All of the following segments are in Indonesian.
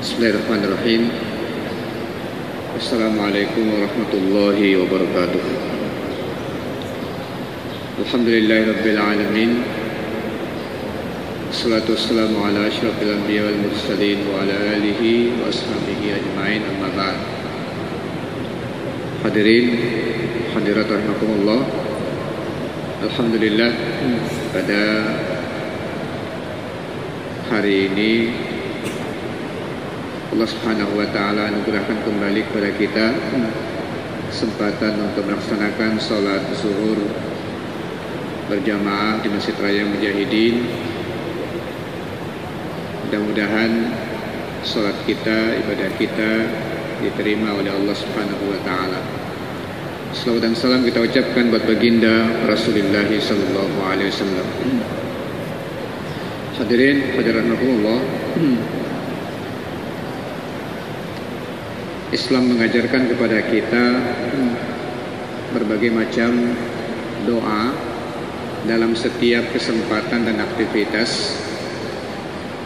Bismillahirrahmanirrahim. Assalamualaikum warahmatullahi wabarakatuh. Alhamdulillahirabbil alamin. Wassalatu wassalamu ala asyrafil anbiya wal mursalin wa ala alihi wa ashabihi ajmain, amma ba'd. Hadirin hadirat rahimakumullah. Alhamdulillah, pada hari ini Allah Subhanahu wa taala anugerahkan kembali kepada kita kesempatan untuk melaksanakan salat zuhur berjamaah di Masjid Raya Mujahidin. Mudah-mudahan salat kita, ibadah kita diterima oleh Allah Subhanahu wa taala. Salawat dan salam kita ucapkan buat baginda Rasulullah sallallahu alaihi wasallam. Hadirin hadirat rahimakumullah. Islam mengajarkan kepada kita berbagai macam doa dalam setiap kesempatan dan aktivitas,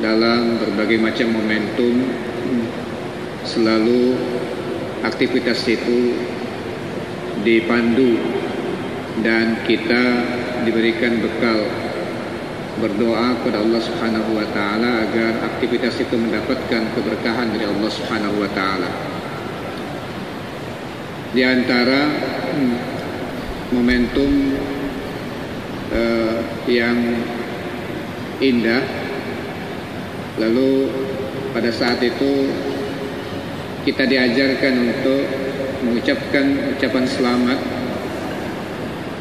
dalam berbagai macam momentum. Selalu aktivitas itu dipandu dan kita diberikan bekal berdoa kepada Allah Subhanahu wa taala agar aktivitas itu mendapatkan keberkahan dari Allah Subhanahu wa taala. Di antara momentum yang indah, lalu pada saat itu kita diajarkan untuk mengucapkan ucapan selamat,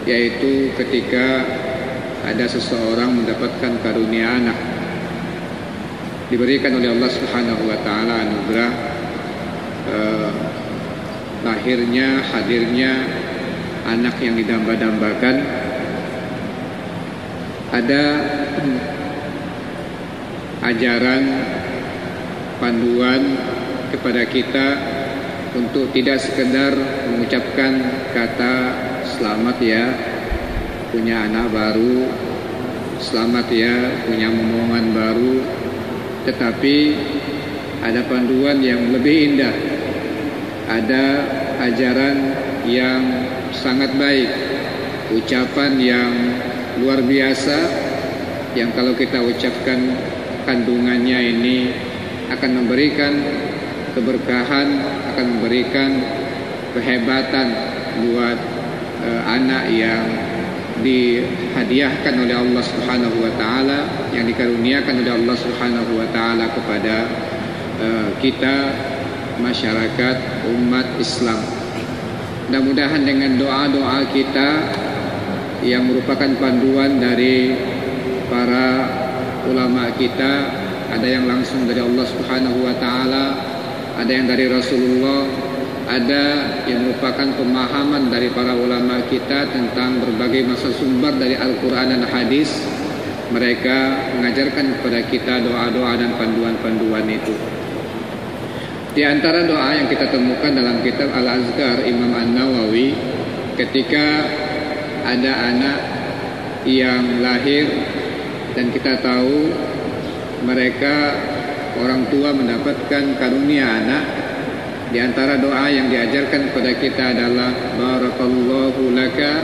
yaitu ketika ada seseorang mendapatkan karunia anak, diberikan oleh Allah Subhanahu wa taala anugerah lahirnya, hadirnya anak yang didamba-dambakan. Ada ajaran, panduan kepada kita untuk tidak sekedar mengucapkan kata selamat ya punya anak baru, selamat ya punya momongan baru, tetapi ada panduan yang lebih indah. Ada ajaran yang sangat baik, ucapan yang luar biasa, yang kalau kita ucapkan kandungannya ini akan memberikan keberkahan, akan memberikan kehebatan buat anak yang dihadiahkan oleh Allah Subhanahu wa taala, yang dikaruniakan oleh Allah Subhanahu wa taala kepada kita, masyarakat umat Islam. Mudah-mudahan dengan doa-doa kita yang merupakan panduan dari para ulama kita, ada yang langsung dari Allah Subhanahu wa taala, ada yang dari Rasulullah, ada yang merupakan pemahaman dari para ulama kita tentang berbagai masa sumber dari Al-Quran dan Hadis. Mereka mengajarkan kepada kita doa-doa dan panduan-panduan itu. Di antara doa yang kita temukan dalam kitab Al-Azkar Imam An-Nawawi, ketika ada anak yang lahir dan kita tahu mereka orang tua mendapatkan karunia anak, di antara doa yang diajarkan kepada kita adalah barakallahu laka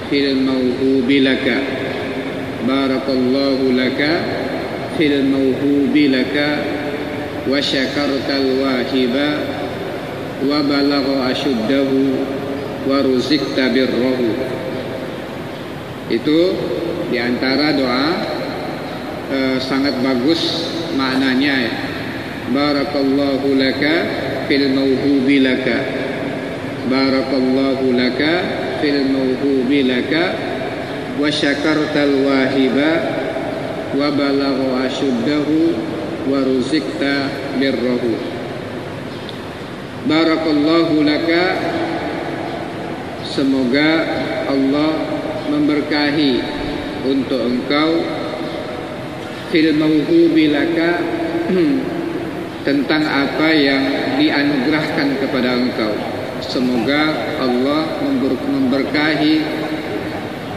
fil mauhubi laka, barakallahu laka fil mauhubi laka wa syakartal wahiba wa balagha asyuddahu wa ruzikta birrahu. Itu Di antara doa sangat bagus maknanya ya. Barakallahu laka fil mauhubi laka. Barakallahu laka fil mauhubi laka wa syakartal wahiba wa balagha asyuddahu wa ruzikta birrahu. Barakallahu laka, semoga Allah memberkahi untuk engkau fil mauhubi laka, tentang apa yang dianugerahkan kepada engkau. Semoga Allah memberkahi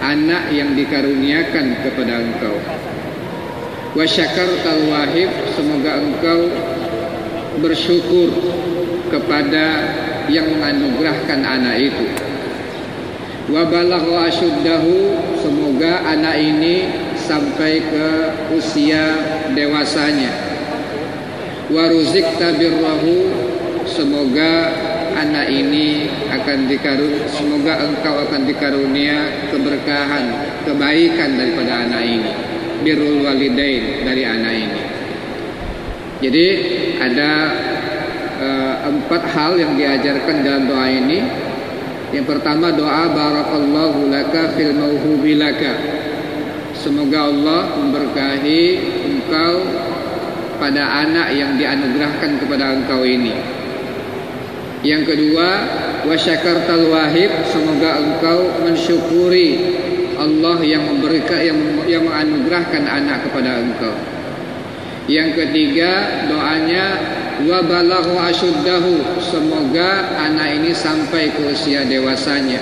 anak yang dikaruniakan kepada engkau. Wa syakartal wahib, semoga engkau bersyukur kepada yang menganugerahkan anak itu. Wa balagha asyuddahu, semoga anak ini sampai ke usia dewasanya. Wa ruzikta birrahu, semoga anak ini semoga engkau akan dikarunia keberkahan, kebaikan daripada anak ini. Birrul walidain, dari anak ini. Jadi ada 4 hal yang diajarkan dalam doa ini. Yang pertama doa barakallahu laka fil mauhubi laka, semoga Allah memberkahi engkau pada anak yang dianugerahkan kepada engkau ini. Yang kedua, wa syakartal wahib, semoga engkau mensyukuri Allah yang yang menganugerahkan anak kepada engkau. Yang ketiga, doanya wa balagha asyuddahu, semoga anak ini sampai ke usia dewasanya.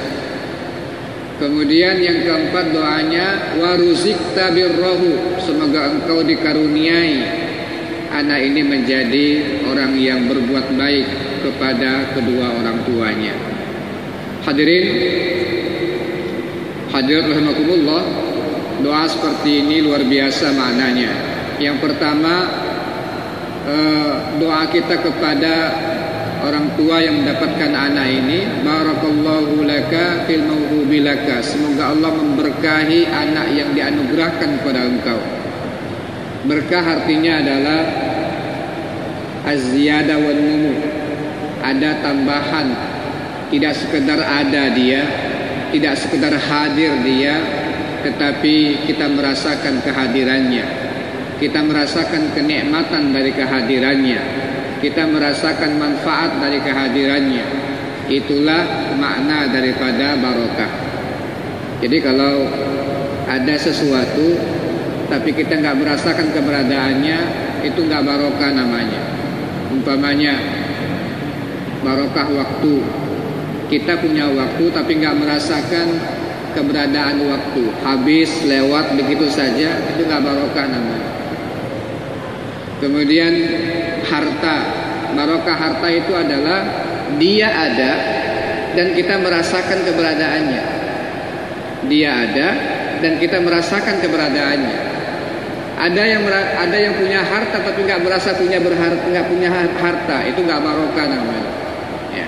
Kemudian yang keempat doanya wa ruzikta birrahu, semoga engkau dikaruniai anak ini menjadi orang yang berbuat baik kepada kedua orang tuanya. Hadirin hadirat rahimakumullah, doa seperti ini luar biasa maknanya. Yang pertama, doa kita kepada orang tua yang mendapatkan anak ini, barakallahu laka fil mauhubi laka, semoga Allah memberkahi anak yang dianugerahkan kepada engkau. Berkah artinya adalah az-ziyada wan numu, ada tambahan, tidak sekedar ada dia, tidak sekedar hadir dia, tetapi kita merasakan kehadirannya, kita merasakan kenikmatan dari kehadirannya, kita merasakan manfaat dari kehadirannya. Itulah makna daripada barokah. Jadi kalau ada sesuatu tapi kita nggak merasakan keberadaannya, itu nggak barokah namanya. Umpamanya barokah waktu, kita punya waktu tapi nggak merasakan keberadaan waktu, habis lewat begitu saja, itu nggak barokah namanya. Kemudian harta, barokah harta itu adalah dia ada dan kita merasakan keberadaannya. Dia ada dan kita merasakan keberadaannya. Ada yang punya harta tapi nggak merasa nggak punya harta, itu nggak barokah namanya. Ya.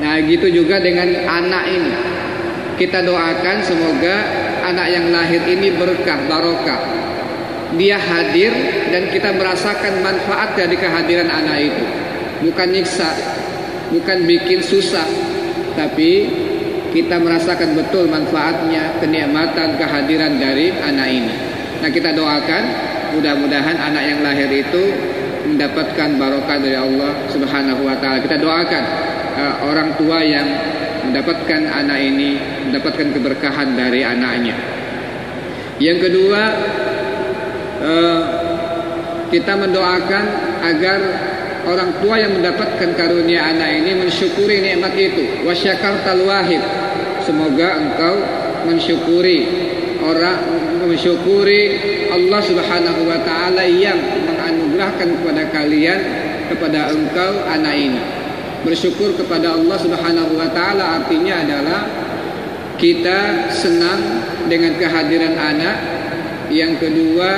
Nah gitu juga dengan anak ini. Kita doakan semoga anak yang lahir ini berkah, barokah. Dia hadir dan kita merasakan manfaat dari kehadiran anak itu. Bukan nyiksa, bukan bikin susah, tapi kita merasakan betul manfaatnya, kenikmatan kehadiran dari anak ini. Nah kita doakan mudah-mudahan anak yang lahir itu mendapatkan barokah dari Allah Subhanahu wa ta'ala. Kita doakan orang tua yang mendapatkan anak ini mendapatkan keberkahan dari anaknya. Yang kedua, kita mendoakan agar orang tua yang mendapatkan karunia anak ini mensyukuri nikmat itu. Wa syakartal wahib, semoga engkau mensyukuri Allah Subhanahu wa ta'ala yang menganugerahkan kepada kalian, kepada engkau anak ini. Bersyukur kepada Allah Subhanahu wa ta'ala artinya adalah kita senang dengan kehadiran anak. Yang kedua,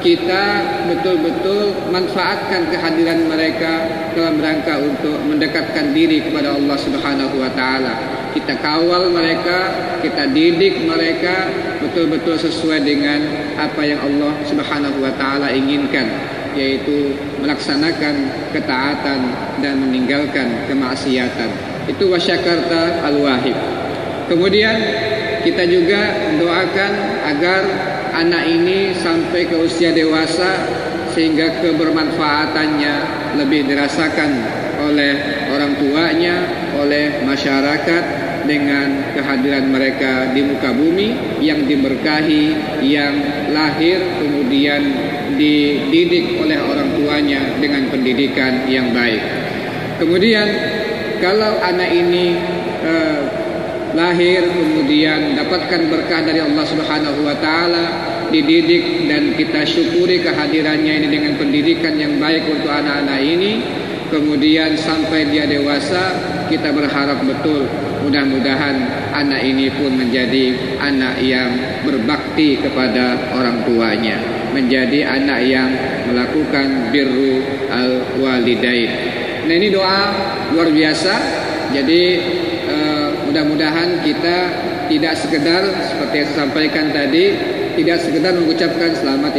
kita betul-betul manfaatkan kehadiran mereka dalam rangka untuk mendekatkan diri kepada Allah Subhanahu wa ta'ala. Kita kawal mereka, kita didik mereka betul-betul sesuai dengan apa yang Allah Subhanahu wa taala inginkan, yaitu melaksanakan ketaatan dan meninggalkan kemaksiatan. Itu wasyakarta al-wahib. Kemudian kita juga doakan agar anak ini sampai ke usia dewasa sehingga kebermanfaatannya lebih dirasakan oleh orang tuanya, oleh masyarakat, dengan kehadiran mereka di muka bumi yang diberkahi, yang lahir kemudian dididik oleh orang tuanya dengan pendidikan yang baik. Kemudian kalau anak ini lahir kemudian dapatkan berkah dari Allah Subhanahu wa taala, dididik dan kita syukuri kehadirannya ini dengan pendidikan yang baik untuk anak-anak ini, kemudian sampai dia dewasa, kita berharap betul mudah-mudahan anak ini pun menjadi anak yang berbakti kepada orang tuanya, menjadi anak yang melakukan birru al-walidain. Nah, ini doa luar biasa. Jadi mudah-mudahan kita tidak sekedar seperti yang saya sampaikan tadi, tidak sekedar mengucapkan selamat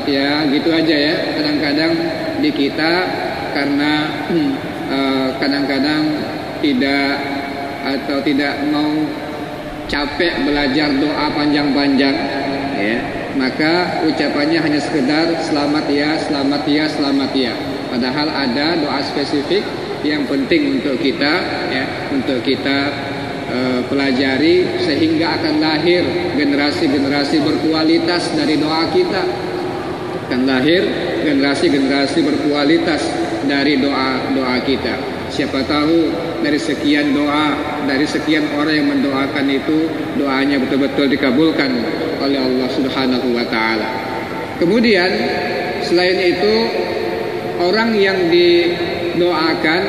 ya, gitu aja ya. Kadang-kadang di kita karena kadang-kadang tidak mau capek belajar doa panjang-panjang ya, maka ucapannya hanya sekedar selamat ya. Padahal ada doa spesifik yang penting untuk kita ya, pelajari sehingga akan lahir generasi-generasi berkualitas dari doa kita. Akan lahir generasi-generasi berkualitas dari doa kita. Siapa tahu dari sekian doa, dari sekian orang yang mendoakan itu, doanya betul-betul dikabulkan oleh Allah Subhanahu wa taala. Kemudian selain itu, orang yang didoakan,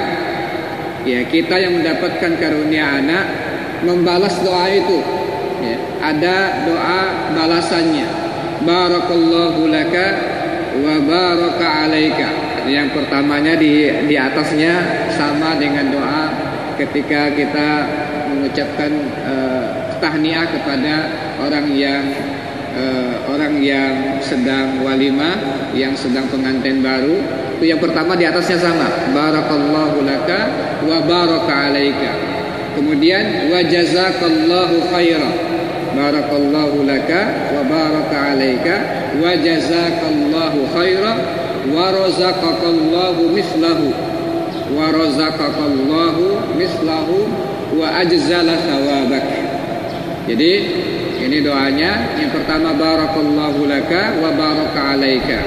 ya kita yang mendapatkan karunia anak membalas doa itu ya, ada doa balasannya, barakallahu laka wa baraka alaika. Yang pertamanya di atasnya sama dengan doa ketika kita mengucapkan tahniah kepada orang yang sedang walimah, yang sedang pengantin baru. Itu yang pertama di atasnya sama, barakallahu laka wa baraka alaika. Kemudian wa jazakallahu khairan, barakallahu laka wa baraka alaika wa jazakallahu khairan wa razaqakallahu mislahu wa ajzala thawabak. Jadi ini doanya. Yang pertama barakallahu laka wa baraka alaika.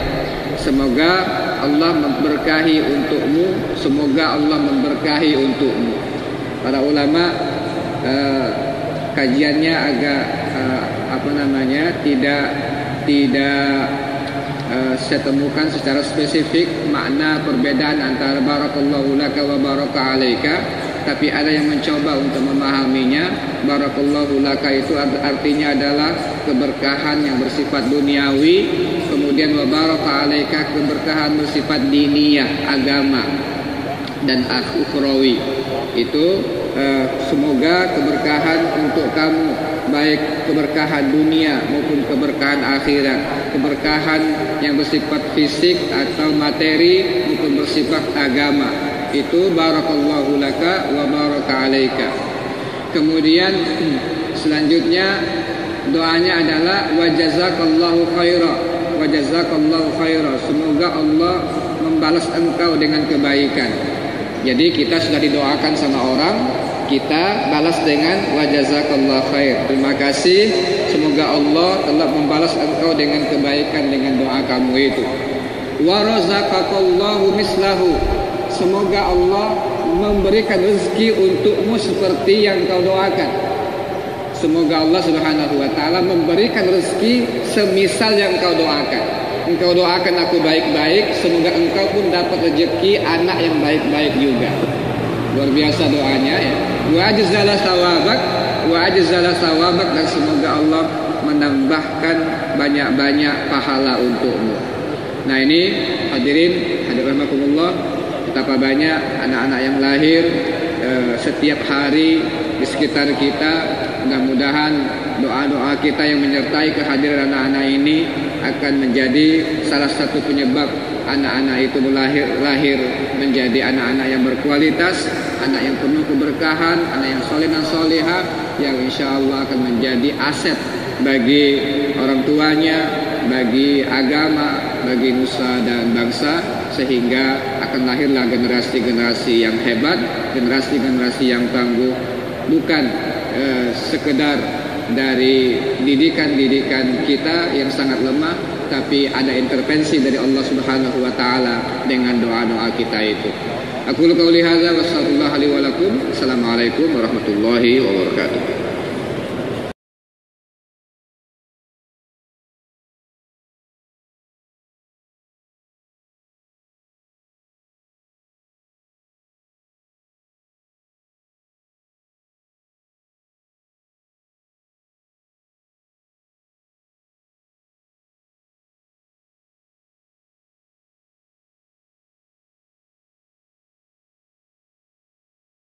Semoga Allah memberkahi untukmu, semoga Allah memberkahi untukmu. Para ulama kajiannya agak tidak saya temukan secara spesifik makna perbedaan antara barakallahu laka wa baraka alaika, tapi ada yang mencoba untuk memahaminya. Barakallahu laka itu artinya adalah keberkahan yang bersifat duniawi, kemudian wa baraka alaika keberkahan bersifat diniyah, agama dan ukhrawi. Itu semoga keberkahan untuk kamu, baik keberkahan dunia maupun keberkahan akhirat, keberkahan yang bersifat fisik atau materi maupun bersifat agama. Itu barakallahu laka wa baraka alaika. Kemudian selanjutnya doanya adalah wa jazakallahu khaira, wa jazakallahu khaira. Semoga Allah membalas engkau dengan kebaikan. Jadi kita sudah didoakan sama orang, kita balas dengan wa jazakallahu khair. Terima kasih, semoga Allah telah membalas engkau dengan kebaikan dengan doa kamu itu. Wa razaqakallahu mislahu. Semoga Allah memberikan rezeki untukmu seperti yang kau doakan. Semoga Allah Subhanahu wa taala memberikan rezeki semisal yang kau doakan. Engkau doakan aku baik-baik, semoga engkau pun dapat rezeki anak yang baik-baik juga. Luar biasa doanya ya. Wa ajzala thawabak, dan semoga Allah menambahkan banyak-banyak pahala untukmu. Nah ini hadirin rahimakumullah, betapa banyak anak-anak yang lahir setiap hari di sekitar kita. Mudah-mudahan doa-doa kita yang menyertai kehadiran anak-anak ini akan menjadi salah satu penyebab anak-anak itu lahir menjadi anak-anak yang berkualitas, anak yang penuh keberkahan, anak yang soleh dan solehah, yang insya Allah akan menjadi aset bagi orang tuanya, bagi agama, bagi nusa dan bangsa, sehingga akan lahirlah generasi-generasi yang hebat, generasi-generasi yang tangguh, bukan sekedar dari didikan-didikan kita yang sangat lemah, tapi ada intervensi dari Allah Subhanahu wa taala dengan doa-doa kita itu. Aku qauli hadza wa sallallahu alaihi wa lakum. Assalamualaikum warahmatullahi wabarakatuh.